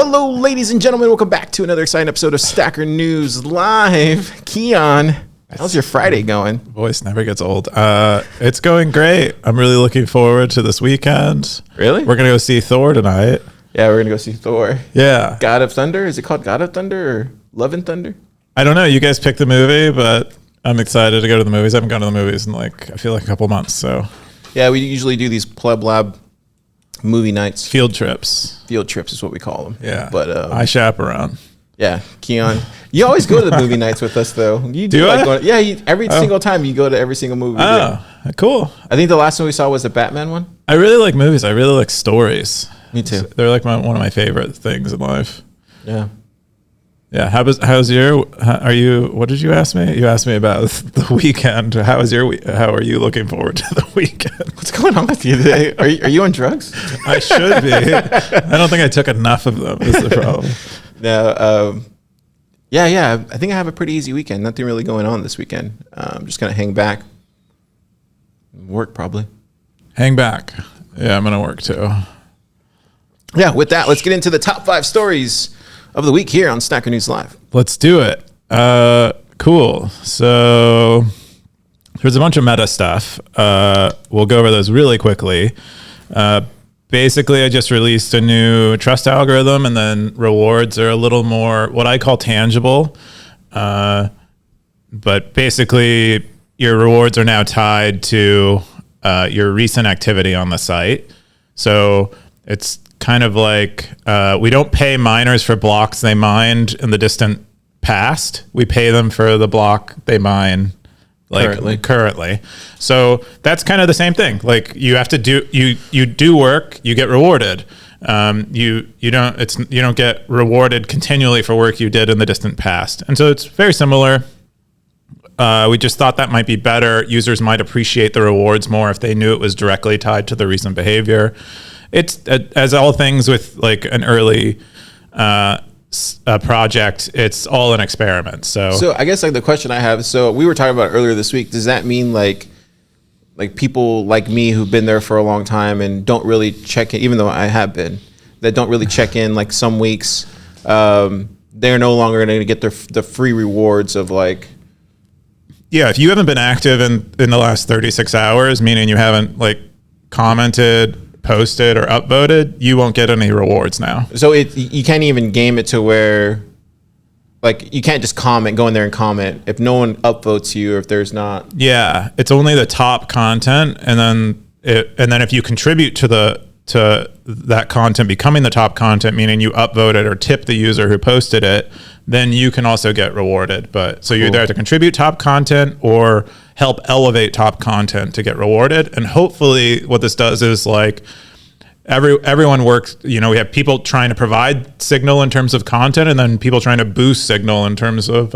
Hello, ladies and gentlemen. Welcome back to another exciting episode of Stacker News Live. Keyan, how's your Friday going? Voice never gets old. It's going great. I'm really looking forward to this weekend. Really? We're going to go see Thor tonight. Yeah, we're going to go see Thor. Yeah. God of Thunder? Is it called God of Thunder or Love and Thunder? I don't know. You guys picked the movie, but I'm excited to go to the movies. I haven't gone to the movies in I feel like a couple months. So yeah, we usually do these Pleb Lab movie nights. Field trips. Field trips is what we call them. Yeah. But I chaperone. Yeah, Keyan. You always go to the movie nights with us, though. You do like I? Going, yeah, every single time you go to every single movie. Oh, cool. I think the last one we saw was the Batman one. I really like movies. I really like stories. Me too. They're like one of my favorite things in life. Yeah. Yeah. What did you ask me? You asked me about the weekend. How are you looking forward to the weekend? What's going on with you today? Are you on drugs? I should be. I don't think I took enough of them is the problem. No. Yeah. I think I have a pretty easy weekend. Nothing really going on this weekend. I'm just going to hang back. Work probably. Hang back. Yeah, I'm going to work too. Yeah, with that, let's get into the top 5 stories of the week here on Stacker News Live. Let's do it. Cool. So there's a bunch of meta stuff. We'll go over those really quickly. Basically, I just released a new trust algorithm, and then rewards are a little more what I call tangible. But basically, your rewards are now tied to your recent activity on the site. So it's kind of like we don't pay miners for blocks they mined in the distant past. We pay them for the block they mine currently. So that's kind of the same thing. Like you have to do you do work, you get rewarded. You don't get rewarded continually for work you did in the distant past. And so it's very similar. We just thought that might be better. Users might appreciate the rewards more if they knew it was directly tied to the recent behavior. It's as all things with like an early project, it's all an experiment. So I guess like the question I have, so we were talking about earlier this week, does that mean like people like me who've been there for a long time and don't really check in, even though I have been, that don't really check in like some weeks, they're no longer going to get the free rewards of like... Yeah, if you haven't been active in the last 36 hours, meaning you haven't like commented, posted, or upvoted, you won't get any rewards now. So you can't even game it to where like you can't just go in there and comment if no one upvotes you or if there's not. Yeah, it's only the top content, and then if you contribute to that content becoming the top content, meaning you upvoted or tip the user who posted it, then you can also get rewarded. But so you either have to contribute top content or help elevate top content to get rewarded. And hopefully what this does is like everyone works, we have people trying to provide signal in terms of content, and then people trying to boost signal in terms of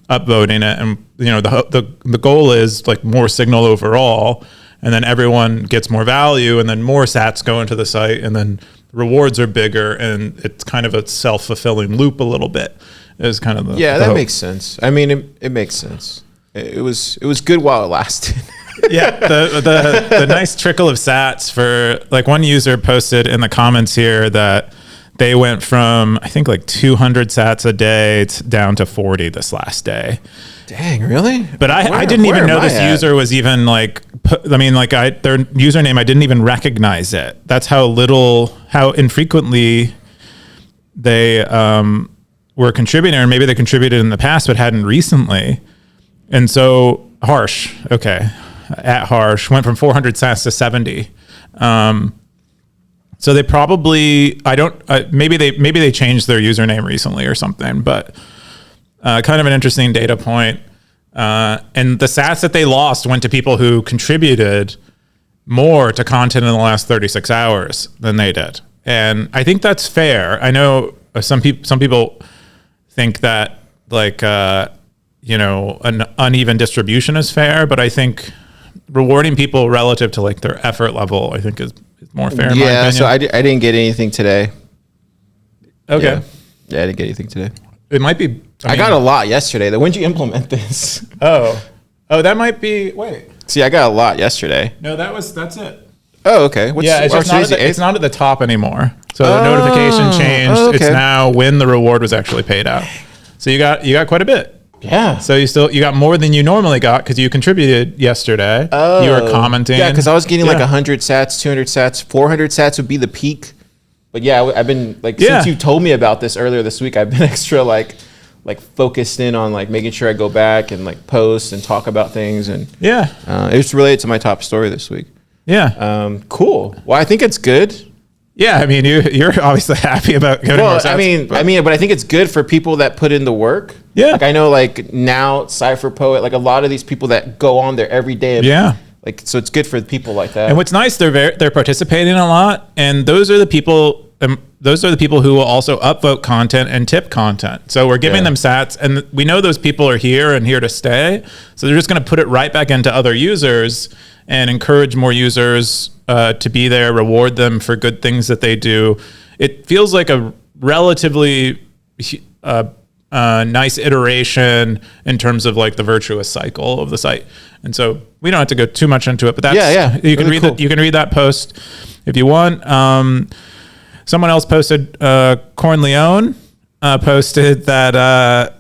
upvoting it. And the goal is like more signal overall, and then everyone gets more value, and then more sats go into the site, and then rewards are bigger, and it's kind of a self-fulfilling loop a little bit. Is kind of the that makes sense. I mean, it makes sense. It was good while it lasted. Yeah, the nice trickle of sats for like one user posted in the comments here that they went from I think like 200 sats a day down to 40 this last day. Dang, really? But I didn't even know this user was even like. Their username, I didn't even recognize it. That's how infrequently they were contributing, or maybe they contributed in the past but hadn't recently. And so Harsh, at Harsh went from 400 sats to 70. So they probably maybe they changed their username recently or something, but kind of an interesting data point. And the sats that they lost went to people who contributed more to content in the last 36 hours than they did. And I think that's fair. I know some people think that like, an uneven distribution is fair, but I think rewarding people relative to like their effort level, I think is more fair. In my opinion. So I didn't get anything today. Okay. Yeah, I didn't get anything today. It might be. I got a lot yesterday. When did you implement this? Oh, that might be. Wait. See, I got a lot yesterday. No, that's it. Oh, okay. It's just it's not at the top anymore. So the notification changed. Okay. It's now when the reward was actually paid out. So you got quite a bit. Yeah. So you got more than you normally got because you contributed yesterday. Oh. You were commenting. Yeah, because I was getting like 100 sats, 200 sats, 400 sats would be the peak. But yeah, I've been like, since you told me about this earlier this week, I've been extra like focused in on like making sure I go back and like post and talk about things. And it was related to my top story this week. Yeah. Cool. Well, I think it's good. Yeah, I mean, you're obviously happy about getting more sats. But I think it's good for people that put in the work. Yeah. Like I know like now Cypher Poet, like a lot of these people that go on there every day. Like, so it's good for people like that. And what's nice, they're participating a lot. And those are the people who will also upvote content and tip content. So we're giving them sats, and we know those people are here and here to stay. So they're just going to put it right back into other users and encourage more users to be there, reward them for good things that they do. It feels like a relatively nice iteration in terms of like the virtuous cycle of the site. And so we don't have to go too much into it, but that's you can read you can read that post if you want. Someone else posted, Corn Leone posted that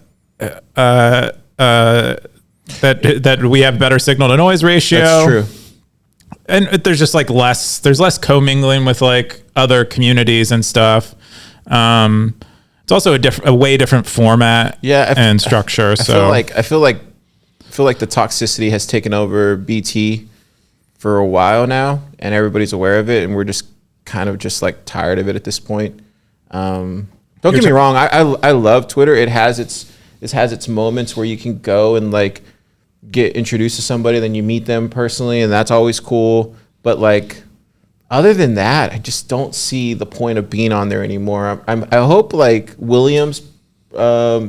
that we have better signal to noise ratio. That's true. And there's just like there's less commingling with like other communities and stuff. It's also a way different format and structure. I feel like the toxicity has taken over BT for a while now, and everybody's aware of it, and we're just kind of just like tired of it at this point. Don't get me wrong, I love Twitter. It has its moments where you can go and like get introduced to somebody, then you meet them personally, and that's always cool. But like, other than that, I just don't see the point of being on there anymore. I hope like Williams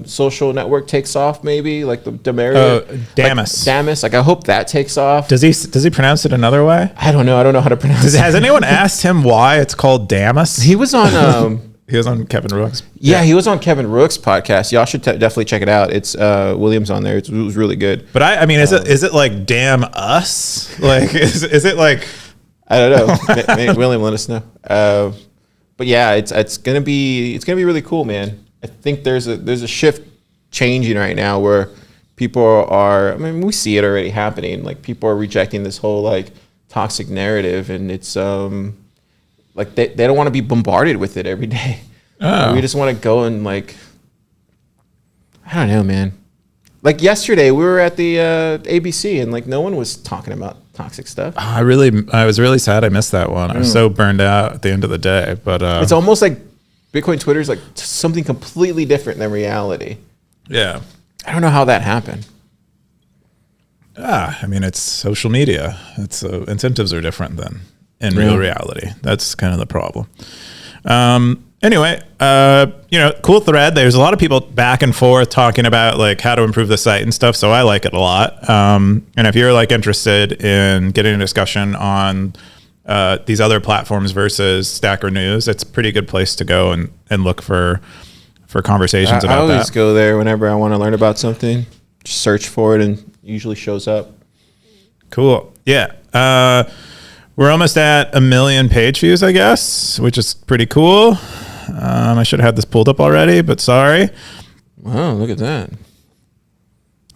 social network takes off, maybe like the Damus. Damus. Like I hope that takes off. Does he pronounce it another way? I don't know how to pronounce it. Has anyone asked him why it's called Damus? He was on he was on Kevin Rook's. Yeah, he was on Kevin Rook's podcast. Y'all should definitely check it out. It's Williams on there. It was really good. But I mean, is it like damn us? Like is it like, I don't know. William, let us know. But yeah, it's gonna be really cool, man. I think there's a shift changing right now where people are. I mean, we see it already happening. Like people are rejecting this whole like toxic narrative, and it's like they don't want to be bombarded with it every day. Oh. We just want to go and like, I don't know, man. Like yesterday, we were at the ABC, and like no one was talking about toxic stuff. I was really sad I missed that one. I was so burned out at the end of the day. But it's almost like Bitcoin Twitter is like something completely different than reality. Yeah, I don't know how that happened. I mean, it's social media. It's incentives are different than in real reality. That's kind of the problem. Anyway, cool thread. There's a lot of people back and forth talking about like how to improve the site and stuff. So I like it a lot. And if you're like interested in getting a discussion on these other platforms versus Stacker News, it's a pretty good place to go and look for conversations about that. I always go there whenever I want to learn about something. Just search for it and usually shows up. Cool. Yeah. We're almost at 1 million page views, I guess, which is pretty cool. I should have had this pulled up already, but sorry. Wow, look at that.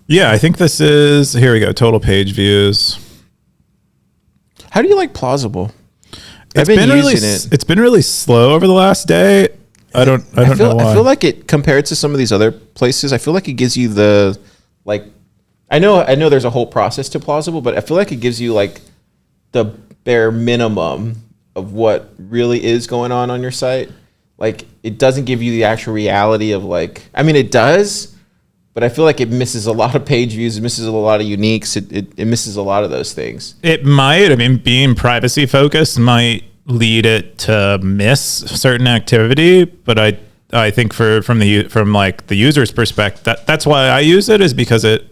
Yeah, I think this is, here we go, total page views. How do you like Plausible? It's been really slow over the last day. I don't know why. I feel like it, compared to some of these other places, I feel like it gives you the, like, I know there's a whole process to Plausible, but I feel like it gives you like the bare minimum of what really is going on your site. Like, it doesn't give you the actual reality of like, I mean, it does, but I feel like it misses a lot of page views. It misses a lot of uniques. It misses a lot of those things. It might. I mean, being privacy focused might lead it to miss certain activity, but I think from like the user's perspective, that's why I use it, is because it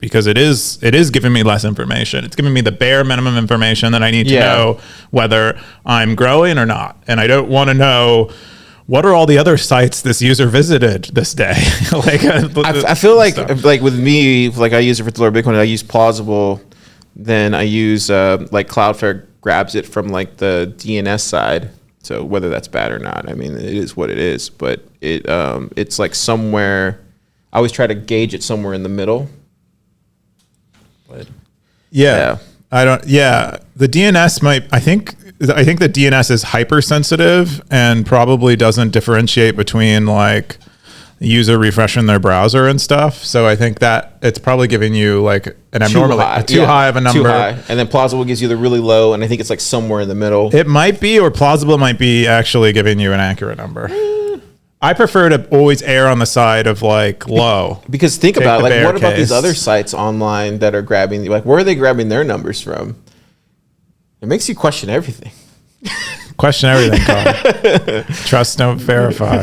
is giving me less information. It's giving me the bare minimum information that I need to know whether I'm growing or not. And I don't want to know what are all the other sites this user visited this day. Like, I feel like with me, like I use it for Thor Bitcoin, I use Plausible, then I use like Cloudflare grabs it from like the DNS side. So whether that's bad or not, I mean, it is what it is. But it's like somewhere. I always try to gauge it somewhere in the middle. But yeah. The DNS might. I think the DNS is hypersensitive and probably doesn't differentiate between like user refreshing their browser and stuff. So I think that it's probably giving you like an abnormally too high of a number. Too high. And then plausible gives you the really low, and I think it's like somewhere in the middle. It might be, or plausible might be actually giving you an accurate number. I prefer to always err on the side of like low. Because think about it, like what about these other sites online that are grabbing, like where are they grabbing their numbers from? It makes you question everything. Question everything, Carl. Trust, don't verify.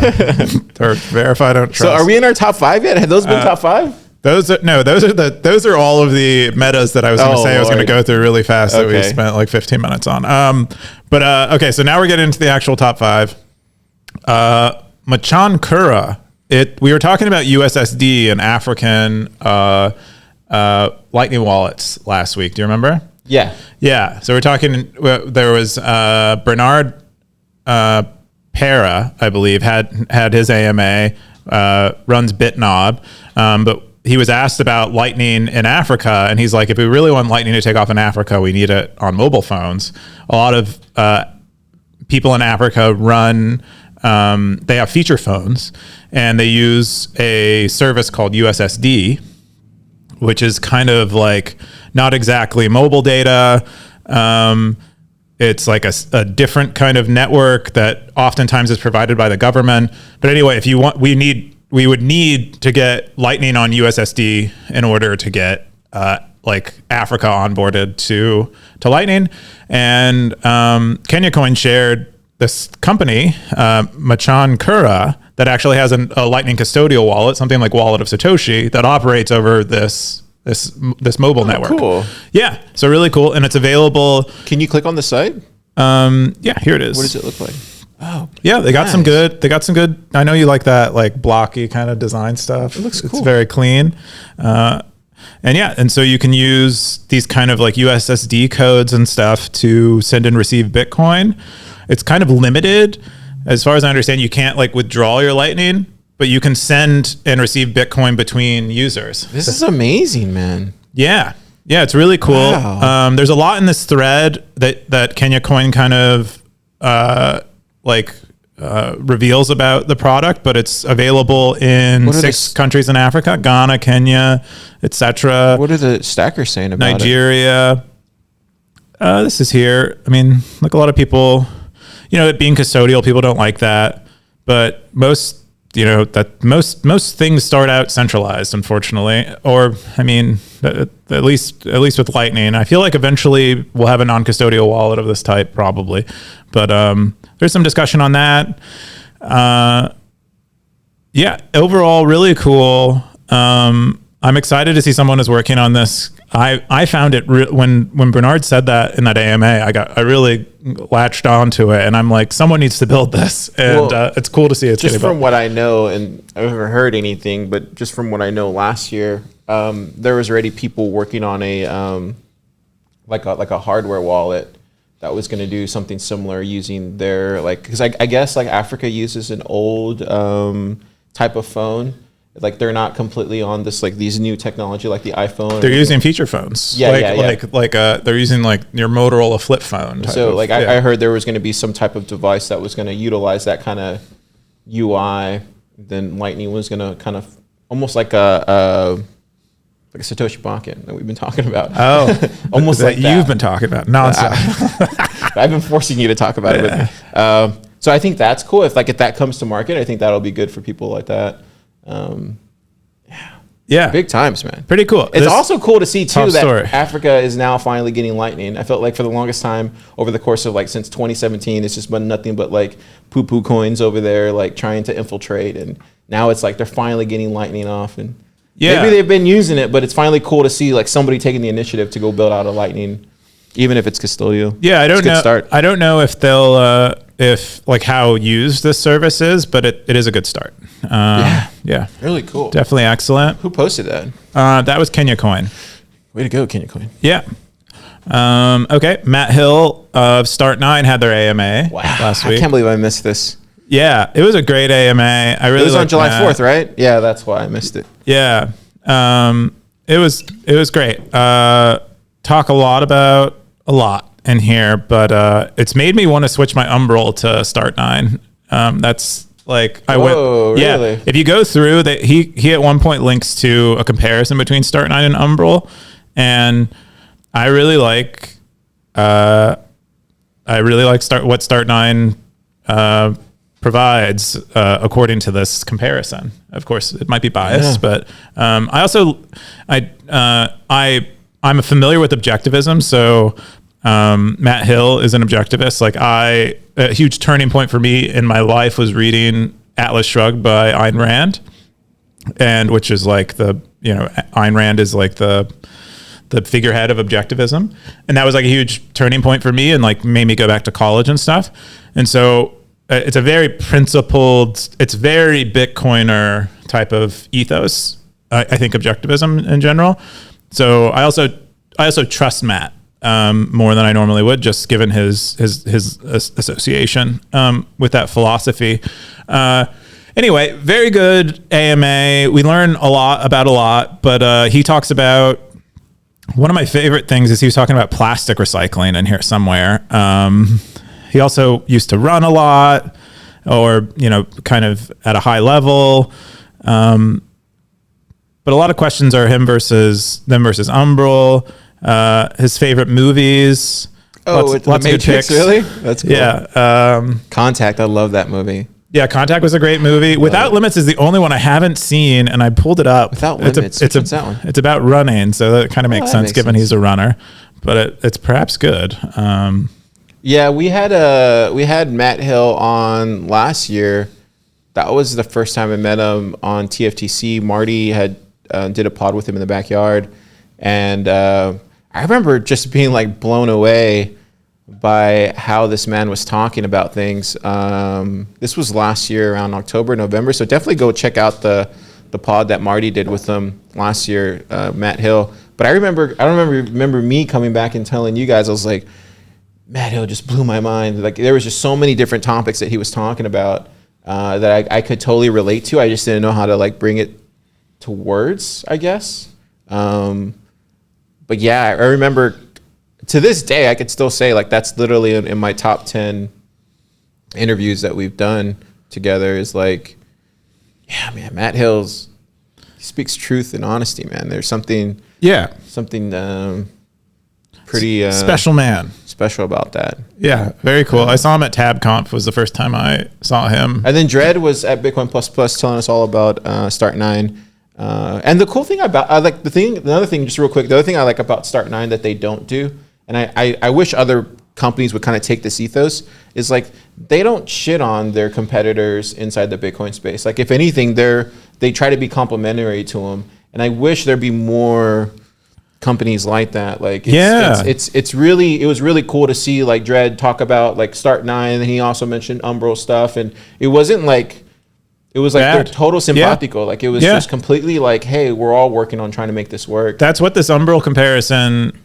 Or verify, don't trust. So are we in our top 5 yet? Have those been top 5? Those are all of the metas that I was going to say. I was going to go through really fast that we spent like 15 minutes on. Okay, so now we're getting into the actual top 5. Machankura. We were talking about USSD and African Lightning wallets last week. Do you remember? Yeah. Yeah. So we're talking. There was Bernard Pera, I believe, had his AMA, runs BitNob, but he was asked about Lightning in Africa, and he's like, if we really want Lightning to take off in Africa, we need it on mobile phones. A lot of people in Africa run. They have feature phones, and they use a service called USSD, which is kind of like not exactly mobile data. It's like a different kind of network that oftentimes is provided by the government. But anyway, if you want, we would need to get Lightning on USSD in order to get like Africa onboarded to Lightning. And Kenya Coin shared this company, Machankura, that actually has a Lightning custodial wallet, something like Wallet of Satoshi, that operates over this mobile network. Cool. Yeah, so really cool, and it's available. Can you click on the site? Yeah, here it is. What does it look like? Oh, yeah, they got some good. They got some good. I know you like that like blocky kind of design stuff. It looks cool. It's very clean. And so you can use these kind of like USSD codes and stuff to send and receive Bitcoin. It's kind of limited. As far as I understand, you can't like withdraw your Lightning, but you can send and receive Bitcoin between users. This is amazing, man. Yeah. Yeah, it's really cool. Wow. There's a lot in this thread that Kenya Coin kind of reveals about the product, but it's available in 6 countries in Africa: Ghana, Kenya, etc. What are the stackers saying about Nigeria? This is here. I mean, like a lot of people, it being custodial, people don't like that, but most things start out centralized, unfortunately, or I mean, at least with Lightning. I feel like eventually we'll have a non-custodial wallet of this type, probably, but there's some discussion on that. Yeah, overall, really cool. I'm excited to see someone is working on this. I found it when Bernard said that in that AMA, I really latched onto it, and I'm like, someone needs to build this, and it's cool to see it's just from what I know, and I haven't heard anything, but just from what I know, last year there was already people working on a like a hardware wallet that was going to do something similar using their because I guess like Africa uses an old type of phone. Like they're not completely on this like these new technology like the iPhone. They're using feature phones. They're using like your Motorola flip phone. I heard there was going to be some type of device that was going to utilize that kind of UI. Then Lightning was going to kind of almost like a Satoshi Bankin that we've been talking about. Oh, almost like that. You've been talking about nonsense. I've been forcing you to talk about it with me. So I think that's cool. If that comes to market, I think that'll be good for people like that. Yeah, big times, man. Pretty cool. It's also cool to see too that Africa is now finally getting Lightning. I felt like for the longest time over the course of since 2017, it's just been nothing but like poo-poo coins over there, like trying to infiltrate. And now it's like they're finally getting Lightning off. And maybe they've been using it, but it's finally cool to see like somebody taking the initiative to go build out a Lightning, even if it's custodial. Yeah, I don't know. I don't know if they'll how used this service is, but it is a good start. Yeah, really cool. Definitely excellent. Who posted that? That was Kenya Coin. Way to go, Kenya Coin. Yeah. Okay, Matt Hill of Start9 had their AMA last week. I can't believe I missed this. Yeah, it was a great AMA. It was on July 4th, right? Yeah, that's why I missed it. Yeah, it was great. Talk about a lot in here, but it's made me want to switch my Umbral to Start9. That's like Whoa, yeah. really? If you go through that, he at one point links to a comparison between Start9 and Umbral, and I really like what Start9 provides according to this comparison. Of course, it might be biased, but I'm familiar with objectivism, so Matt Hill is an objectivist. Like a huge turning point for me in my life was reading Atlas Shrugged by Ayn Rand, and which is like Ayn Rand is like the figurehead of objectivism, and that was like a huge turning point for me and like made me go back to college and stuff. And so it's a very principled, it's very Bitcoiner type of ethos. I think objectivism in general. So I also trust Matt more than I normally would, just given his association with that philosophy. Anyway, very good AMA. We learn a lot, but he talks about, one of my favorite things is he was talking about plastic recycling in here somewhere. He also used to run a lot, or kind of at a high level. But a lot of questions are them versus Umbral. His favorite movies. Lots of good picks. Really? That's cool. Yeah. Contact. I love that movie. Yeah, Contact was a great movie. Without Limits is the only one I haven't seen, and I pulled it up. Without Limits, what's that one? It's about running, so that kind of makes sense given he's a runner. But it's perhaps good. Yeah, we had Matt Hill on last year. That was the first time I met him on TFTC. Marty had did a pod with him in the backyard, and I remember just being like blown away by how this man was talking about things. This was last year around October, November. So definitely go check out the pod that Marty did with him last year, Matt Hill. But I remember me coming back and telling you guys, I was like, Matt Hill just blew my mind. Like there was just so many different topics that he was talking about that I could totally relate to. I just didn't know how to like bring it to words, I guess. But yeah, I remember, to this day, I could still say like that's literally in my top 10 interviews that we've done together. Is like, yeah, man, Matt Hill speaks truth and honesty, man. There's something pretty special man. Special about that. Yeah, very cool. I saw him at Tabconf, was the first time I saw him. And then Dredd was at Bitcoin Plus telling us all about Start9. And the cool thing about, another thing, just real quick, the other thing I like about Start9 that they don't do, and I wish other companies would kind of take this ethos, is like they don't shit on their competitors inside the Bitcoin space. Like if anything, they try to be complimentary to them. And I wish there'd be more companies like that. Like it was really cool to see like Dredd talk about like Start9, and he also mentioned Umbral stuff, and it wasn't like, it was like they're total simpatico. Like it was just completely like, hey, we're all working on trying to make this work. That's what this Umbral comparison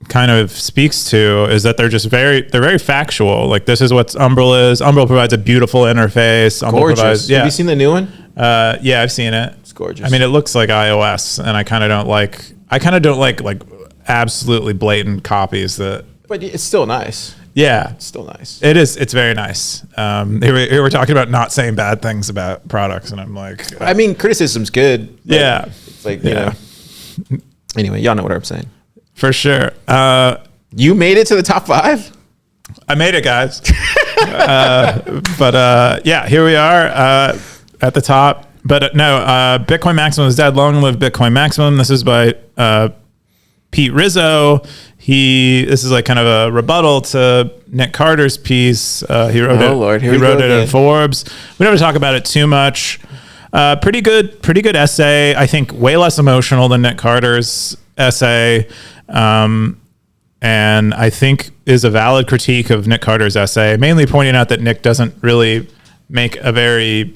kind of speaks to, is that they're very factual. Like this is what Umbral is. Umbral provides a beautiful interface. Umbral gorgeous. Have you seen the new one? Yeah, I've seen it. It's gorgeous. I mean, it looks like iOS, and I kind of don't like absolutely blatant copies that. But it's still nice. Yeah, it's still nice. It is. It's very nice. We're talking about not saying bad things about products, and I'm like, I mean, criticism's good. Yeah, it's like you know. Anyway, y'all know what I'm saying. For sure. You made it to the top 5? I made it, guys. But yeah, here we are at the top. But no, Bitcoin Maximum is dead. Long live Bitcoin Maximum. This is by Pete Rizzo. This is like kind of a rebuttal to Nic Carter's piece. He wrote it in Forbes. We never talk about it too much. Pretty good essay. I think way less emotional than Nic Carter's essay. And I think is a valid critique of Nic Carter's essay, mainly pointing out that Nic doesn't really make a very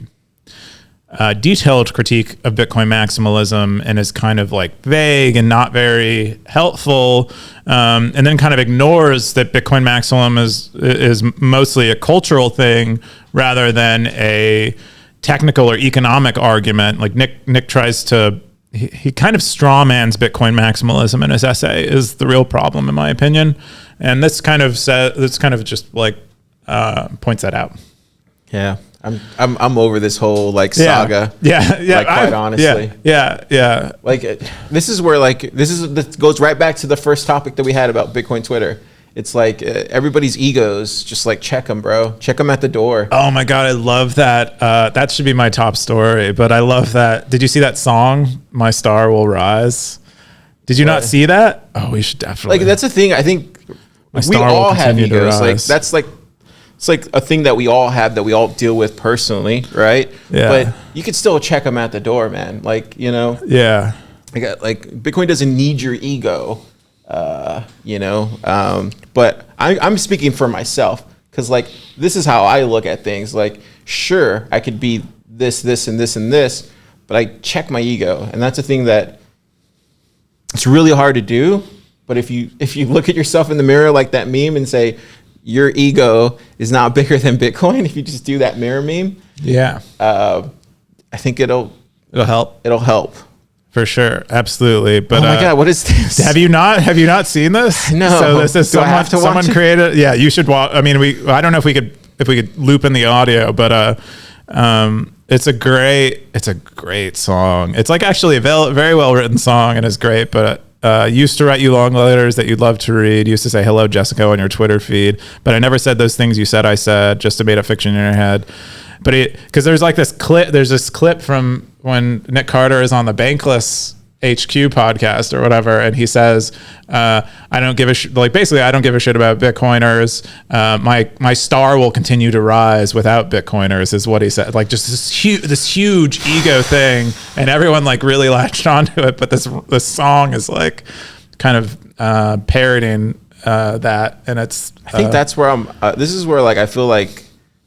detailed critique of Bitcoin maximalism and is kind of like vague and not very helpful, and then kind of ignores that Bitcoin maximalism is mostly a cultural thing rather than a technical or economic argument. Like Nick tries to, he kind of strawmans Bitcoin maximalism in his essay is the real problem, in my opinion. And this kind of just like points that out. Yeah. I'm over this whole like saga. Yeah. Like, quite honestly. Yeah. Like this is where like this goes right back to the first topic that we had about Bitcoin Twitter. It's like everybody's egos, just like check them, bro. Check them at the door. Oh my God, I love that. That should be my top story. But I love that. Did you see that song, "My Star Will Rise"? Did you not see that? Oh, we should definitely. Like that's a thing. I think we all have egos. Like that's like. It's like a thing that we all have, that we all deal with personally, right? Yeah. But you could still check them at the door, man. Like, you know. Yeah. Like Bitcoin doesn't need your ego, you know. But I'm speaking for myself, because like this is how I look at things. Like, sure, I could be this, and this, and this, but I check my ego, and that's a thing that it's really hard to do. But if you look at yourself in the mirror like that meme and say, your ego is not bigger than Bitcoin, if you just do that mirror meme, I think it'll help. It'll help for sure, absolutely. But oh my God, what is this? Have you not seen this? No. So this is someone created. Yeah, you should watch. I mean, I don't know if we could loop in the audio, but it's a great song. It's like actually a very well written song and is great, but. Used to write you long letters that you'd love to read. Used to say hello, Jessica, on your Twitter feed, but I never said those things you said I said. Just a made up fiction in your head. But because there's like this clip. There's this clip from when Nic Carter is on the Bankless HQ podcast or whatever, and he says, "I don't give a basically, I don't give a shit about Bitcoiners. My star will continue to rise without Bitcoiners," is what he said. Like just this huge ego thing, and everyone like really latched onto it. But this song is like kind of parodying that, and it's. I think that's where I'm. This is where like I feel like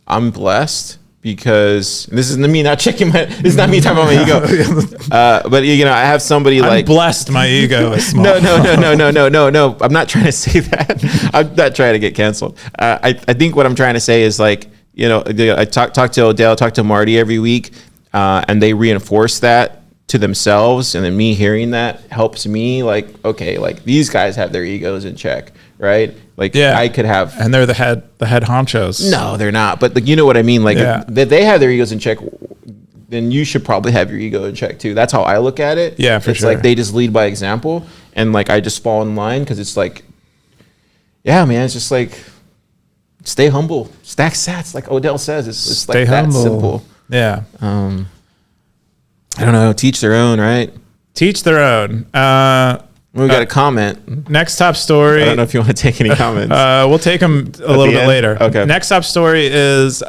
I'm blessed. Because this is me not checking my. This is not me talking about my ego. But you know, I have somebody I'm like blessed. My ego is small. No. I'm not trying to say that. I'm not trying to get canceled. I think what I'm trying to say is like, you know, I talk to Odell, talk to Marty every week, and they reinforce that to themselves, and then me hearing that helps me. Like, okay, like these guys have their egos in check, right? Like I could have, and they're the head honchos. No, they're not. But like, you know what I mean? Like if they have their egos in check, then you should probably have your ego in check too. That's how I look at it. Yeah, for sure. It's like they just lead by example, and like I just fall in line because it's like, yeah, man, it's just like stay humble, stack sats, like Odell says. It's like that simple. Yeah. I don't know. Teach their own, right? Teach their own. We got a comment. Next top story. I don't know if you want to take any comments. We'll take them a little bit later. Okay. Next top story is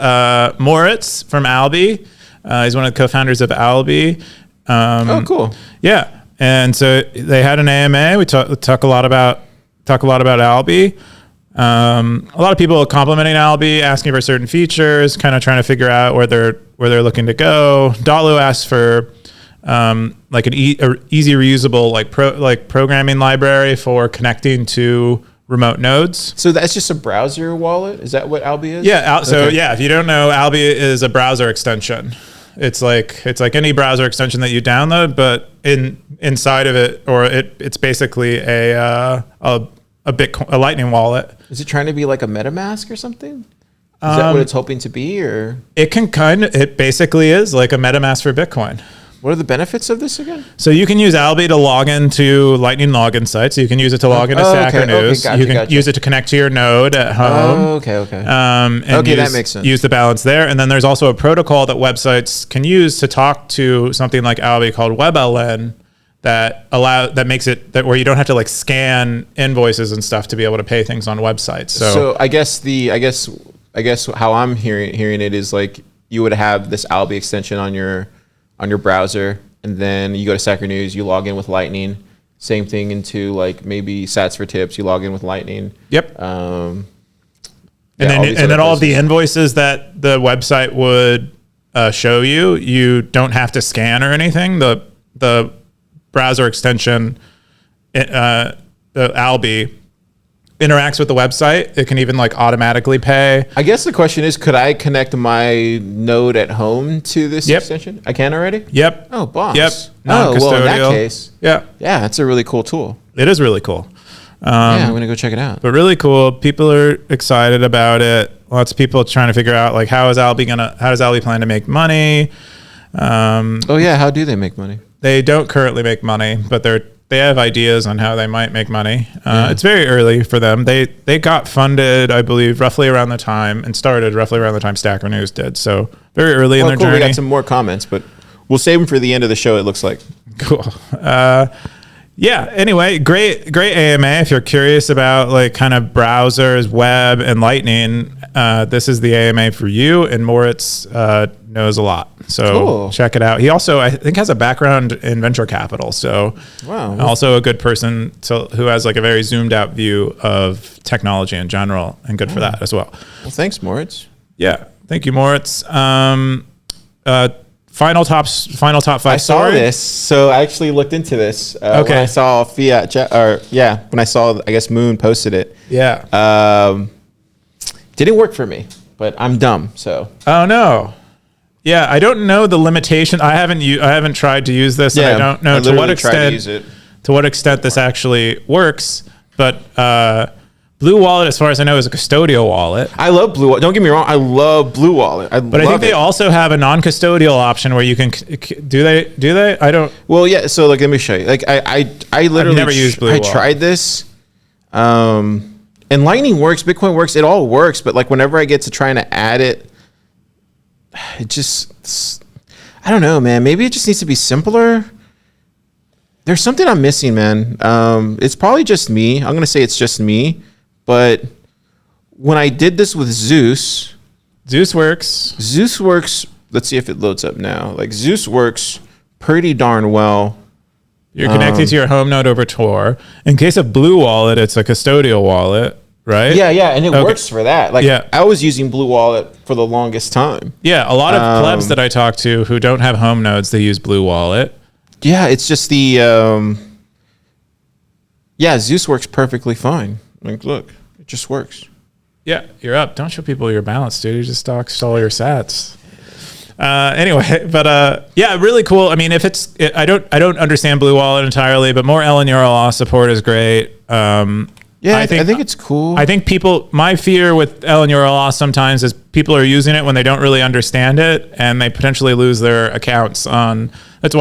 Moritz from Alby. He's one of the co-founders of Alby. Oh, cool. Yeah, and so they had an AMA. We talk a lot about Alby. A lot of people complimenting Alby, asking for certain features, kind of trying to figure out where they're looking to go. Dotlu asked for like an easy reusable programming library for connecting to remote nodes. So that's just a browser wallet? Is that what Alby is? Yeah. If you don't know, Alby is a browser extension. It's like any browser extension that you download, but inside of it, or it's basically a Lightning wallet. Is it trying to be like a MetaMask or something? Is that what it's hoping to be, or? It basically is like a MetaMask for Bitcoin. What are the benefits of this again? So you can use Alby to log into Lightning login sites. So you can use it to log into Stacker News. You can use it to connect to your node at home. Okay. And that makes sense. Use the balance there. And then there's also a protocol that websites can use to talk to something like Alby called WebLN that makes it where you don't have to like scan invoices and stuff to be able to pay things on websites. So I guess how I'm hearing it is like you would have this Alby extension on your browser, and then you go to Stacker News, you log in with Lightning. Same thing into like maybe Sats for Tips, you log in with Lightning. Yep. And then all of the invoices that the website would show you. You don't have to scan or anything. The browser extension, the Alby, interacts with the website. It can even like automatically pay. I guess the question is, could I connect my node at home to this extension? I can already? Yep. Oh, boss. Yep. Oh, well, in that case. Yeah. Yeah, that's a really cool tool. It is really cool. Yeah, I'm going to go check it out. But really cool. People are excited about it. Lots of people trying to figure out like, how does Alby plan to make money? Oh yeah. How do they make money? They don't currently make money, but they have ideas on how they might make money. It's very early for them. They got funded, I believe, roughly around the time, and started roughly around the time Stacker News did. So very early in their journey. We got some more comments, but we'll save them for the end of the show, it looks like. Cool. Yeah. Anyway, great AMA. If you're curious about like kind of browsers, web, and Lightning, this is the AMA for you. And Moritz knows a lot, so check it out. He also, I think, has a background in venture capital, so also a good person who has like a very zoomed out view of technology in general, and good for that as well. Well, thanks, Moritz. Yeah, thank you, Moritz. Final top 5 I saw this, so I actually looked into this. Okay. When I saw when I saw, I guess Moon posted it. Yeah. Didn't work for me, but I'm dumb, so. Oh no. Yeah, I don't know the limitation. I haven't tried to use this. Yeah, and I don't know to what extent this actually works. But Blue Wallet, as far as I know, is a custodial wallet. I love Blue Wallet. Don't get me wrong. I love Blue Wallet. But I think they also have a non-custodial option where you can. Do they? I don't. Well, yeah. So like, let me show you. Like, I literally I've never used Blue Wallet. I tried this. And Lightning works. Bitcoin works. It all works. But like, whenever I get to trying to add it, it just, I don't know, man. Maybe it just needs to be simpler. There's something I'm missing, man. It's probably just me. I'm gonna say it's just me. But when I did this with Zeus works. Let's see if it loads up now. Like, Zeus works pretty darn well. You're connected to your home node over Tor. In case of Blue Wallet, it's a custodial wallet, right? Yeah, and it works for that. Like, I was using Blue Wallet for the longest time. Yeah, a lot of plebs that I talk to who don't have home nodes, they use Blue Wallet. Yeah, it's just the Zeus works perfectly fine. Like, look, it just works. Yeah, you're up. Don't show people your balance, dude. You just stall your sats. Anyway, but yeah, really cool. I mean, I don't understand Blue Wallet entirely, but more LNURLauth support is great. Yeah, I think it's cool. I think my fear with LNURLauth sometimes is people are using it when they don't really understand it, and they potentially lose their accounts on. That's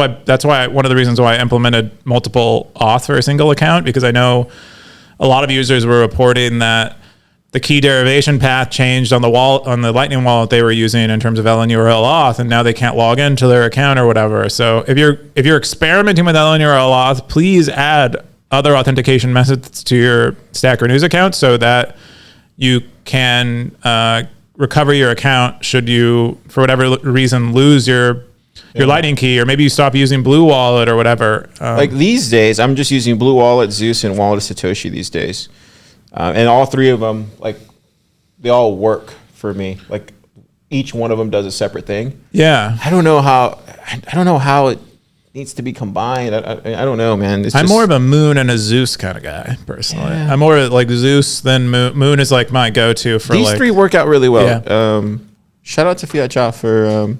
why one of the reasons why I implemented multiple auth for a single account, because I know a lot of users were reporting that the key derivation path changed on the Lightning wallet they were using in terms of LNURLauth, and now they can't log into their account or whatever. So if you're experimenting with LNURLauth, please add other authentication methods to your Stacker News account so that you can recover your account should you, for whatever reason, lose your Lightning key, or maybe you stop using Blue Wallet or whatever. Like these days, I'm just using Blue Wallet, Zeus, and Wallet of Satoshi these days. And all three of them, like, they all work for me. Like, each one of them does a separate thing. Yeah. I don't know how it needs to be combined. I don't know, man. I'm more of a Moon and a Zeus kind of guy, personally. Yeah. I'm more like Zeus than Moon. Moon is like my go-to for these three work out really well. Yeah. Shout out to Fiat Cha for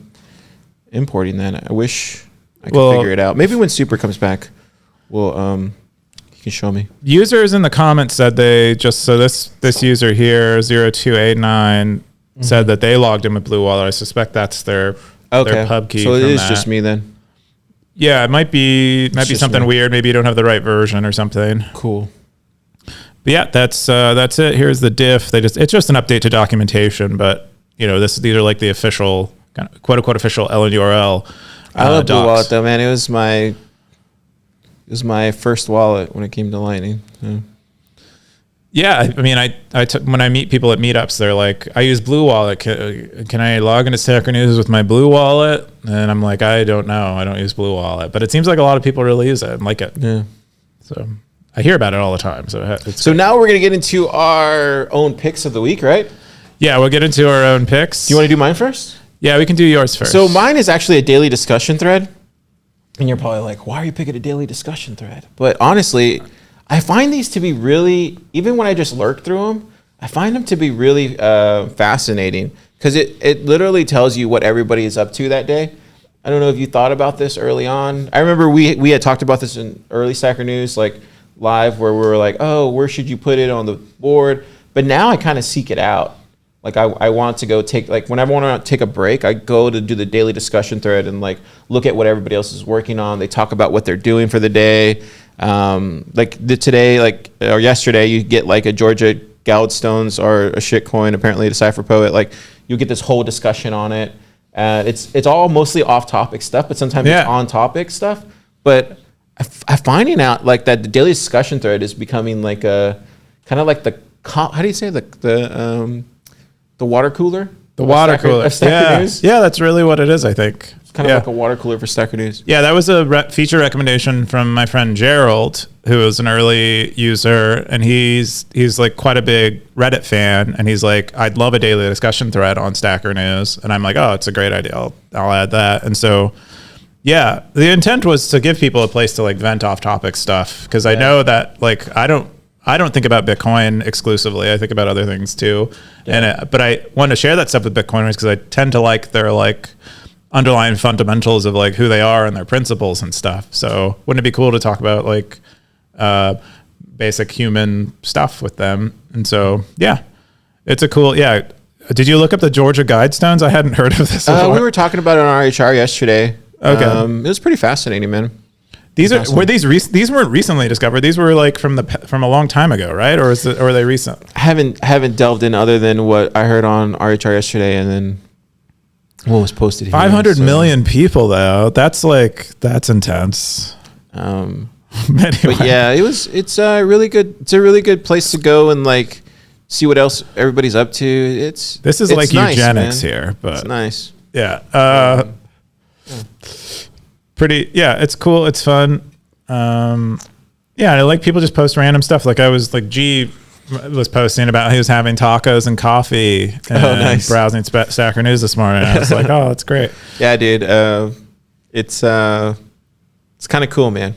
importing that. I wish I could figure it out. Maybe when Super comes back, we'll you can show me. Users in the comments said this user here 0289 said that they logged in with Blue Wallet. I suspect that's their pub key. So it is just me then. Yeah, it might be something weird. Maybe you don't have the right version or something. Cool. But yeah, that's it. Here's the diff. It's just an update to documentation, but these are like the official kind of quote unquote official LNURL. I love Blue Wallet though, man. It was my first wallet when it came to Lightning. Yeah, I mean, when I meet people at meetups, they're like, I use Blue Wallet. Can I log into Stacker News with my Blue Wallet? And I'm like, I don't know. I don't use Blue Wallet. But it seems like a lot of people really use it and like it. Yeah. So I hear about it all the time. So now we're going to get into our own picks of the week, right? Yeah, we'll get into our own picks. Do you want to do mine first? Yeah, we can do yours first. So mine is actually a daily discussion thread. And you're probably like, why are you picking a daily discussion thread? But honestly, I find these to be really, even when I just lurk through them, I find them to be really fascinating because it literally tells you what everybody is up to that day. I don't know if you thought about this early on. I remember we had talked about this in early Stacker News, like live, where we were like, oh, where should you put it on the board? But now I kind of seek it out. Like I want to go take, like whenever I want to take a break, I go to do the daily discussion thread and like look at what everybody else is working on. They talk about what they're doing for the day. Today, like or yesterday, you get like a Georgia Goldstones or a shitcoin, apparently a Cypher Poet. Like you get this whole discussion on it. It's all mostly off topic stuff, but sometimes it's on topic stuff. But I'm finding out like that the daily discussion thread is becoming like a kind of like the, how do you say the water cooler? The water cooler. Of Stacker News? Yeah, that's really what it is, I think. It's kind of like a water cooler for Stacker News. Yeah, that was a feature recommendation from my friend Gerald, who is an early user, and he's like quite a big Reddit fan, and he's like, I'd love a daily discussion thread on Stacker News, and I'm like, oh, it's a great idea. I'll add that. And so, yeah, the intent was to give people a place to like vent off topic stuff, because I know that like I don't think about Bitcoin exclusively. I think about other things too. Yeah. But I wanted to share that stuff with Bitcoiners because I tend to like their like underlying fundamentals of like who they are and their principles and stuff. So wouldn't it be cool to talk about like basic human stuff with them? And so, yeah, it's a cool, yeah. Did you look up the Georgia Guidestones? I hadn't heard of this before. We were talking about it on RHR yesterday. Okay. It was pretty fascinating, man. These weren't recently discovered. These were like from a long time ago, right? Or are they recent? I haven't delved in other than what I heard on RHR yesterday, and then what was posted here. 500 million people, though. That's intense. Anyway. But yeah, it's a really good place to go and like see what else everybody's up to. This is like nice, eugenics man. here, but it's nice. Yeah. Pretty, yeah, it's cool, it's fun. Yeah, I like people just post random stuff. Like I was like, G was posting about he was having tacos and coffee and browsing Stacker News this morning. I was like, oh, that's great. Yeah, dude. It's kind of cool, man.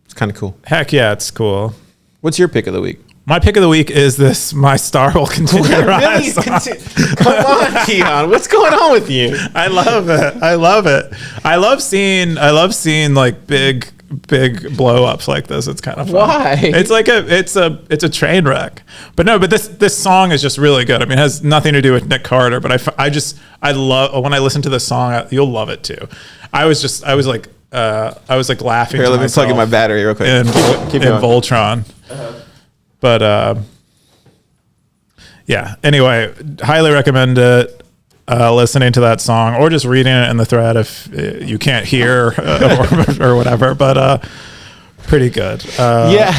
It's kind of cool. Heck yeah, it's cool. What's your pick of the week? My pick of the week is this: my star will continue to rise. Come on, Keyan. What's going on with you? I love it. I love seeing like big blow ups like this. It's kind of fun. Why? It's like it's a train wreck. But no, this song is just really good. I mean, it has nothing to do with Nic Carter, but I love when I listen to this song. You'll love it too. I was like laughing. Here, let me plug in my battery real quick. In Voltron. But yeah. Anyway, highly recommend it. Listening to that song or just reading it in the thread if you can't hear or whatever. But pretty good. Yeah,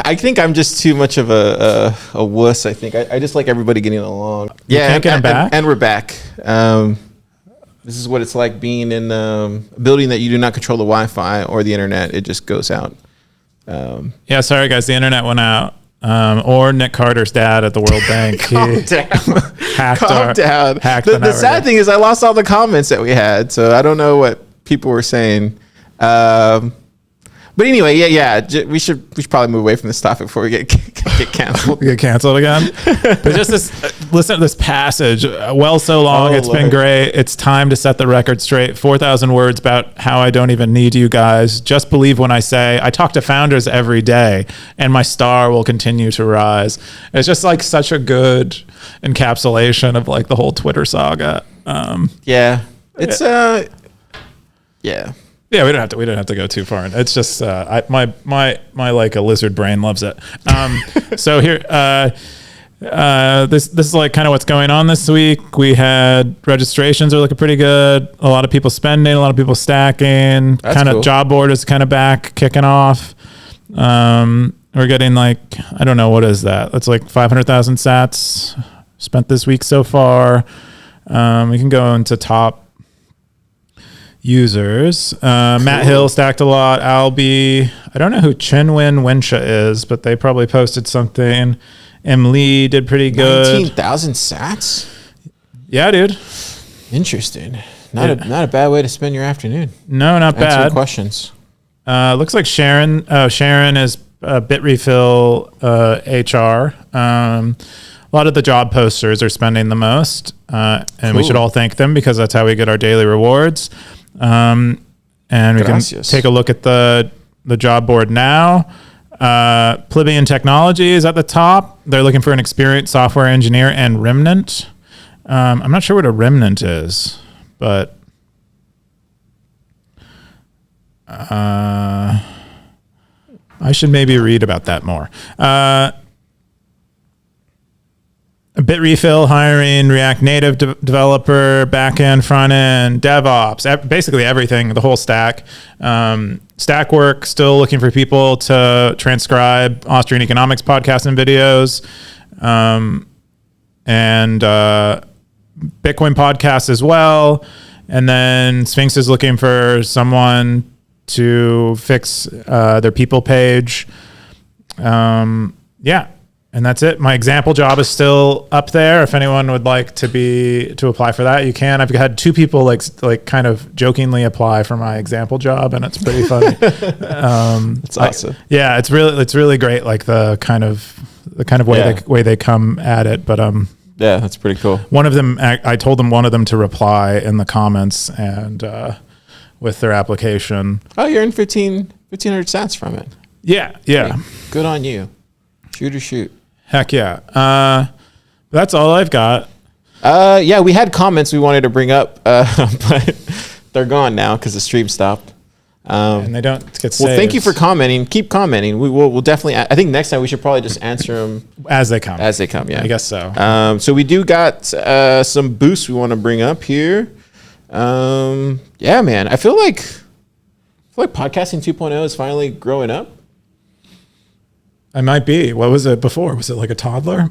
I think I'm just too much of a wuss. I think I just like everybody getting along. Yeah, can't get them back. And we're back. This is what it's like being in a building that you do not control the Wi-Fi or the internet. It just goes out. Yeah, sorry guys, the internet went out. Or Nic Carter's dad at the World Bank. Calm down. Hacked the sad thing is I lost all the comments that we had, so I don't know what people were saying. But anyway, yeah. We should probably move away from this topic before we get canceled. Get canceled again. But just listen to this passage. Well, so long. It's been great. It's time to set the record straight. 4,000 words about how I don't even need you guys. Just believe when I say I talk to founders every day, and my star will continue to rise. It's just like such a good encapsulation of like the whole Twitter saga. Yeah, it's yeah. Yeah, we don't have to go too far. It's just my like a lizard brain loves it. So here, this is like kind of what's going on this week. We had registrations are looking pretty good. A lot of people spending, a lot of people stacking. That's kind of cool. job board is kind of back, kicking off. We're getting like, I don't know, what is that? That's like 500,000 sats spent this week so far. We can go into top users. Cool. Matt Hill stacked a lot. Alby. I don't know who Chinwin Wensha is, but they probably posted something. M. Lee did pretty good. 19,000 sats? Yeah, dude. Interesting. Not a bad way to spend your afternoon. No, not Answering bad. questions. Looks like Sharon. Sharon is Bitrefill HR. A lot of the job posters are spending the most, and we should all thank them because that's how we get our daily rewards. And we can take a look at the job board now. Plebeian Technology is at the top. They're looking for an experienced software engineer and remnant. I'm not sure what a remnant is, but I should maybe read about that more. Bitrefill hiring React Native developer, backend, front end, DevOps, basically everything, the whole stack. Stackwork still looking for people to transcribe Austrian economics podcasts and videos, and Bitcoin podcasts as well. And then Sphinx is looking for someone to fix their people page. Yeah. And that's it. My example job is still up there. If anyone would like to apply for that, you can. I've had 2 people like kind of jokingly apply for my example job, and it's pretty funny. That's awesome. Yeah, it's really great. Like the kind of way they come at it. But yeah, that's pretty cool. One of them, I told them one of them to reply in the comments and with their application. Oh, you're in 1,500 sats from it. Yeah. Hey, good on you. Shoot. Heck yeah. That's all I've got. Yeah, we had comments we wanted to bring up, but they're gone now because the stream stopped. And they don't get saved. Well, thank you for commenting. Keep commenting. We'll definitely. I think next time we should probably just answer them as they come. Yeah, I guess so. So we do got some boosts we want to bring up here. Yeah, man. I feel like podcasting 2.0 is finally growing up. I might be. What was it before? Was it like a toddler?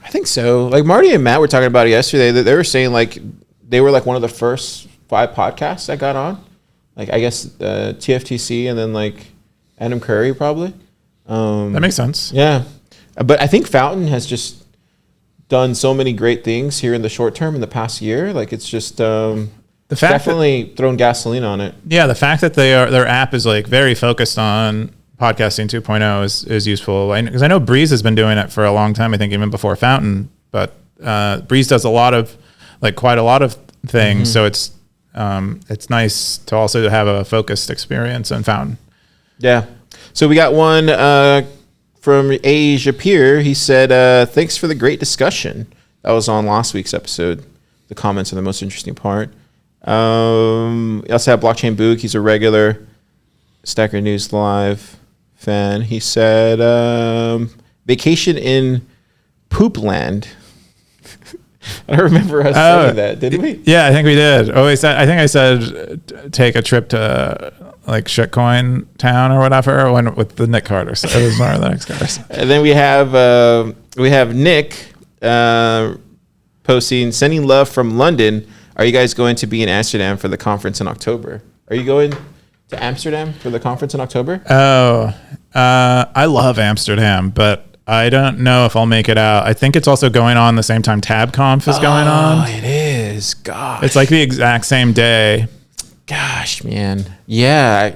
I think so. Like Marty and Matt were talking about it yesterday. That they were saying like they were like one of the first 5 podcasts that got on. Like I guess TFTC and then like Adam Curry probably. That makes sense. Yeah, but I think Fountain has just done so many great things here in the short term in the past year. Like it's just definitely thrown gasoline on it. Yeah, the fact that their app is like very focused on podcasting 2.0 is useful, because I know Breeze has been doing it for a long time. I think even before Fountain, but Breeze does quite a lot of things. Mm-hmm. So it's nice to also have a focused experience in Fountain. Yeah. So we got one from Asia Pier. He said, "Thanks for the great discussion." That was on last week's episode. The comments are the most interesting part. We also have Blockchain Book. He's a regular Stacker News Live fan. He said, vacation in Poopland. I don't remember us saying that, did we? Yeah, I think we did. I think I said take a trip to like Shitcoin Town or whatever with the Nic Carter. So it was one of the next guys. And then we have Nick posting, sending love from London. Are you guys going to be in Amsterdam for the conference in October? Are you going to Amsterdam for the conference in October? I love Amsterdam, but I don't know if I'll make it out. I think it's also going on the same time Tabconf is going on. Oh, it is. Gosh. It's like the exact same day. Gosh, man. Yeah,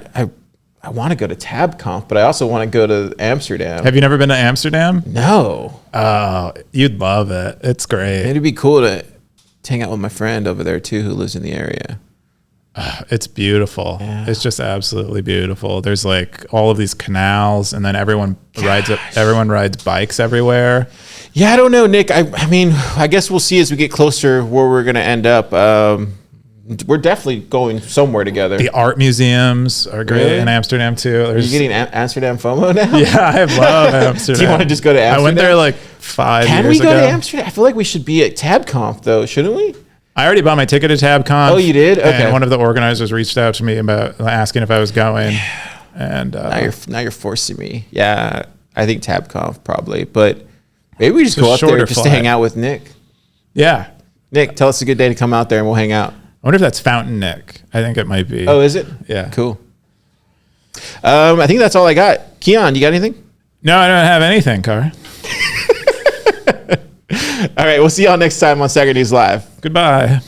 I want to go to Tabconf, but I also want to go to Amsterdam. Have you never been to Amsterdam? No. Oh, you'd love it. It's great. It'd be cool to hang out with my friend over there too, who lives in the area. It's beautiful. Yeah. It's just absolutely beautiful. There's like all of these canals, and then everyone rides bikes everywhere. Yeah, I don't know, Nick. I mean, I guess we'll see as we get closer where we're going to end up. We're definitely going somewhere together. The art museums are great in Amsterdam too. Are you getting Amsterdam FOMO now? Yeah, I love Amsterdam. Do you want to just go to Amsterdam? I went there like 5 years ago. Can we go to Amsterdam? I feel like we should be at Tabconf though, shouldn't we? I already bought my ticket to Tabconf. Oh, you did? Okay. And one of the organizers reached out to me about asking if I was going. And now you're forcing me. Yeah, I think Tabconf probably, but maybe we just go up there just to hang out with Nick. Yeah. Nick, tell us a good day to come out there and we'll hang out. I wonder if that's Fountain Nick. I think it might be. Oh, is it? Yeah. Cool. I think that's all I got. Keyan, you got anything? No, I don't have anything, Car. All right, we'll see y'all next time on Stacker News Live. Goodbye.